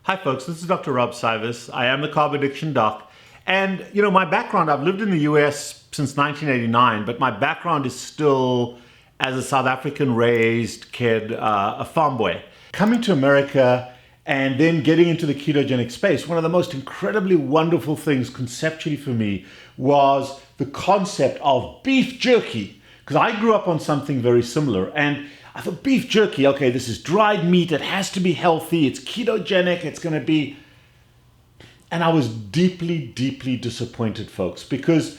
Hi folks, this is Dr. Rob Cywes. I am the carb addiction doc. And you know, my background, I've lived in the US since 1989, but my background is still as a South African raised kid, a farm boy. Coming to America and then getting into the ketogenic space, one of the most incredibly wonderful things conceptually for me was the concept of beef jerky. Because I grew up on something very similar, and I thought beef jerky, okay, this is dried meat, it has to be healthy, it's ketogenic, it's gonna be... And I was deeply, deeply disappointed, folks, because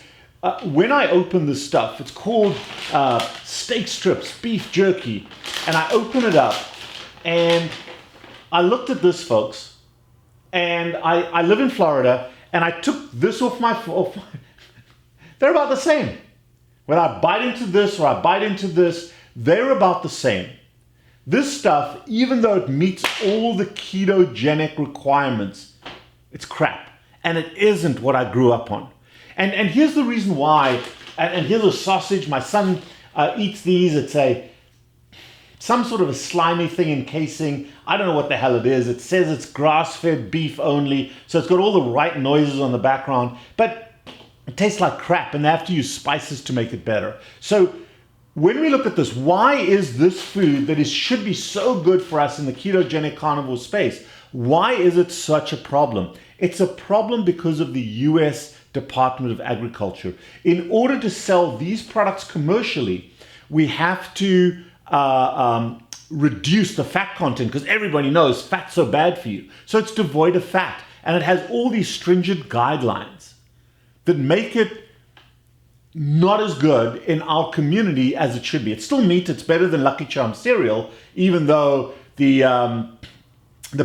when I opened this stuff, it's called steak strips, beef jerky, and I open it up, and I looked at this, folks, and I live in Florida, and I took this off my... They're about the same. When I bite into this or I bite into this, they're about the same. This stuff, even though it meets all the ketogenic requirements, it's crap. And it isn't what I grew up on. And here's the reason why, and here's a sausage, my son eats these, it's some sort of a slimy thing encasing, I don't know what the hell it is, it says it's grass-fed beef only, so it's got all the right noises on the background, but it tastes like crap, and they have to use spices to make it better. So when we look at this, why is this food that should be so good for us in the ketogenic carnivore space, why is it such a problem? It's a problem because of the US Department of Agriculture. In order to sell these products commercially, we have to reduce the fat content, because everybody knows fat's so bad for you. So it's devoid of fat, and it has all these stringent guidelines that make it not as good in our community as it should be. It's still meat, it's better than Lucky Charms cereal, even though the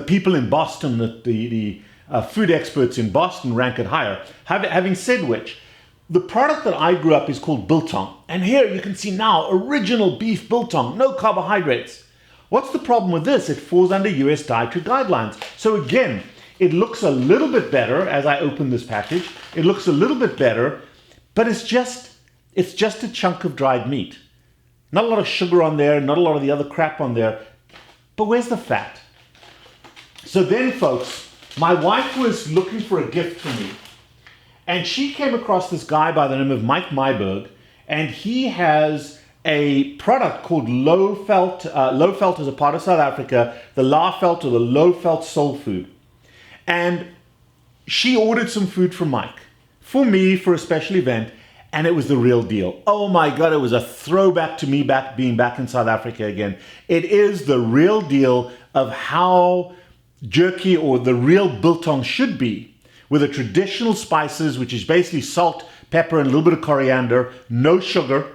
people in Boston, the food experts in Boston rank it higher. Having said which, the product that I grew up is called biltong. And here you can see now, original beef biltong, no carbohydrates. What's the problem with this? It falls under US dietary guidelines. So again, it looks a little bit better as I open this package. It looks a little bit better, but it's just a chunk of dried meat. Not a lot of sugar on there, not a lot of the other crap on there, but where's the fat? So then, folks, my wife was looking for a gift for me, and she came across this guy by the name of Myberg, and he has a product called Lowfeld. Lowfeld is a part of South Africa, the Lowfeld or the Lowfeld Soul Food. And she ordered some food from Mike for me for a special event, and it was the real deal. Oh my God, it was a throwback to me being back in South Africa again. It is the real deal of how jerky or the real biltong should be, with the traditional spices, which is basically salt, pepper, and a little bit of coriander, no sugar,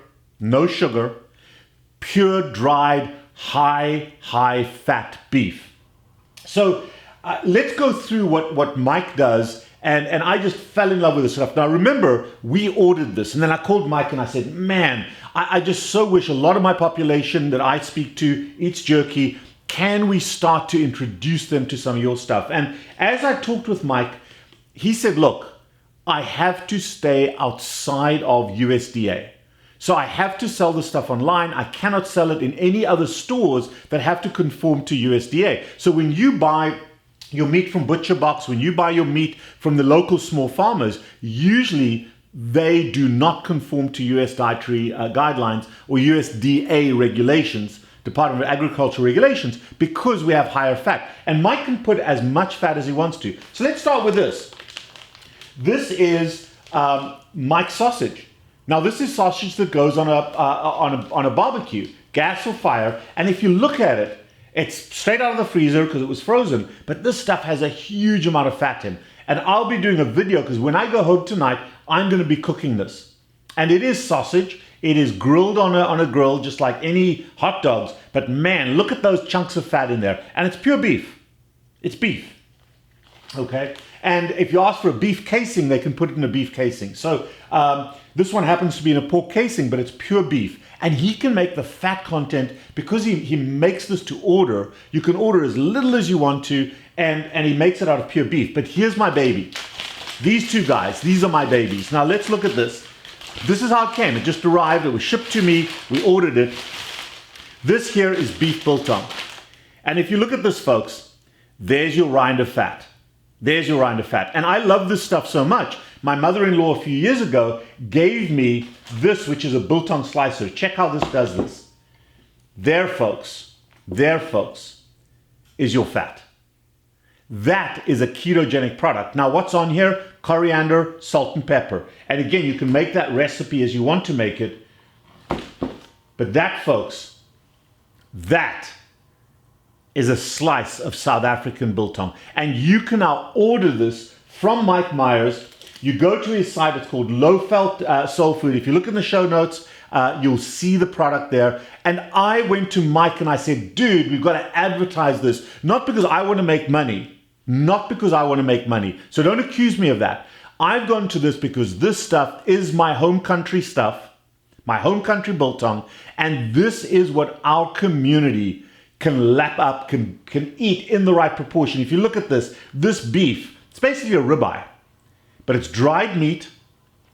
pure dried, high fat beef. So let's go through what Mike does, and I just fell in love with this stuff. Now remember, we ordered this, and then I called Mike and I said, man, I just so wish a lot of my population that I speak to eats jerky. Can we start to introduce them to some of your stuff? And as I talked with Mike, he said, look, I have to stay outside of USDA. So I have to sell this stuff online. I cannot sell it in any other stores that have to conform to USDA. So when you buy your meat from Butcher Box, when you buy your meat from the local small farmers, usually they do not conform to US dietary guidelines or USDA regulations, Department of Agriculture regulations, because we have higher fat. And Mike can put as much fat as he wants to. So let's start with this. This is Mike's sausage. Now this is sausage that goes on a barbecue, gas or fire, and if you look at it, it's straight out of the freezer because it was frozen, but this stuff has a huge amount of fat in. And I'll be doing a video because when I go home tonight, I'm going to be cooking this. And it is sausage. It is grilled on a grill just like any hot dogs. But man, look at those chunks of fat in there. And it's pure beef. It's beef. Okay? And if you ask for a beef casing, they can put it in a beef casing. So this one happens to be in a pork casing, but it's pure beef. And he can make the fat content, because he makes this to order. You can order as little as you want to, and he makes it out of pure beef. But here's my baby. These two guys, these are my babies. Now let's look at this. This is how it came. It just arrived. It was shipped to me. We ordered it. This here is beef biltong. And if you look at this, folks, There's your rind of fat. There's your rind of fat. And I love this stuff so much. My mother-in-law a few years ago gave me this, which is a biltong slicer. Check how this does this. There, folks, is your fat. That is a ketogenic product. Now, what's on here? Coriander, salt, and pepper. And again, you can make that recipe as you want to make it. But that, folks, that is a slice of South African biltong. And you can now order this from Mike Myers. You go to his site, it's called Lowfeld Soul Food. If you look in the show notes, you'll see the product there. And I went to Mike and I said, dude, we've got to advertise this. Not because I want to make money. Not because I want to make money. So don't accuse me of that. I've gone to this because this stuff is my home country stuff, my home country biltong. And this is what our community can lap up, can eat in the right proportion. If you look at this beef, it's basically a ribeye, but it's dried meat.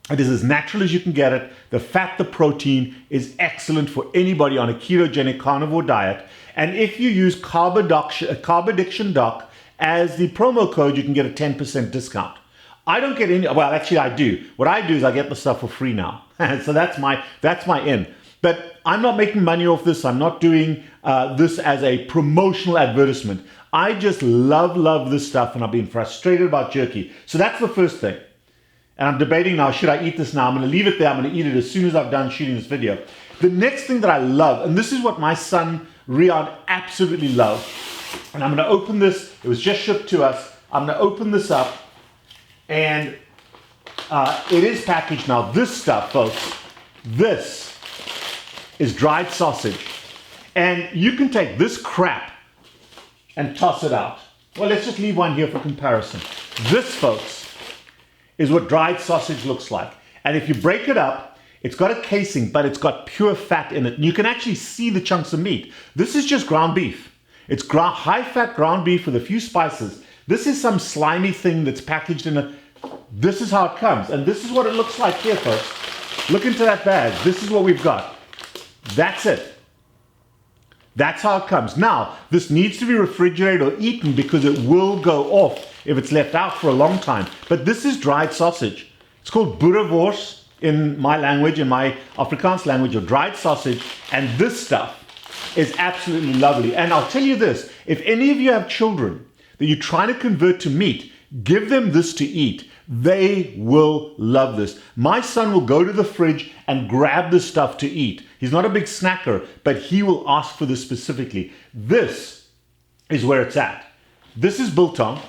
It is as natural as you can get it. The fat, the protein is excellent for anybody on a ketogenic carnivore diet. And if you use Carb Addiction Doc as the promo code, you can get a 10% discount. I don't get any, well, actually I do. What I do is I get the stuff for free now. So that's my in. But I'm not making money off this. I'm not doing this as a promotional advertisement. I just love this stuff, and I've been frustrated about jerky. So that's the first thing. And I'm debating now, should I eat this now? I'm going to leave it there. I'm going to eat it as soon as I've done shooting this video. The next thing that I love, and this is what my son Rian absolutely loves, and I'm going to open this. It was just shipped to us. I'm going to open this up, and it is packaged now. This stuff, folks, this is dried sausage. And you can take this crap and toss it out. Well, let's just leave one here for comparison. This, folks, is what dried sausage looks like. And if you break it up, it's got a casing, but it's got pure fat in it. And you can actually see the chunks of meat. This is just ground beef. It's high-fat ground beef with a few spices. This is some slimy thing that's packaged in a... This is how it comes. And this is what it looks like here, folks. Look into that bag. This is what we've got. That's it. That's how it comes. Now, this needs to be refrigerated or eaten because it will go off if it's left out for a long time. But this is dried sausage. It's called boerewors in my language, in my Afrikaans language, or dried sausage. And this stuff is absolutely lovely. And I'll tell you this, if any of you have children that you're trying to convert to meat, give them this to eat. They will love this. My son will go to the fridge and grab this stuff to eat. He's not a big snacker, but he will ask for this specifically. This is where it's at. This is biltong,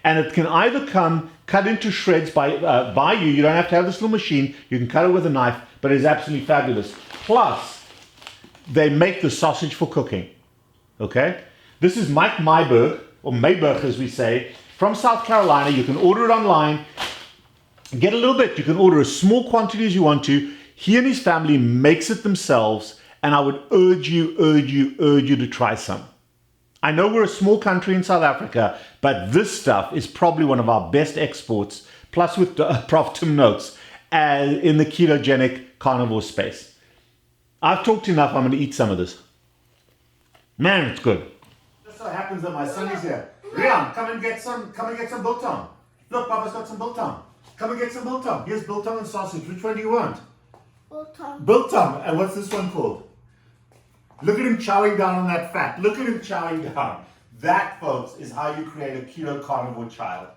and it can either come cut into shreds by you. You don't have to have this little machine. You can cut it with a knife, but it's absolutely fabulous. Plus, they make the sausage for cooking. Okay? This is Mike Myberg, or Myberg as we say, from South Carolina. You can order it online. Get a little bit. You can order as small quantity as you want to. He and his family makes it themselves, and I would urge you to try some. I know we're a small country in South Africa, but this stuff is probably one of our best exports, plus with Prof. Tim Noakes, in the ketogenic carnivore space. I've talked enough. I'm going to eat some of this. Man, it's good. Just so happens that my son is here. Rian, come and get some biltong. Look, Papa's got some biltong. Come and get some biltong. Here's biltong and sausage. Which one do you want? Biltong. Biltong. And what's this one called? Look at him chowing down on that fat. Look at him chowing down. That, folks, is how you create a keto carnivore child.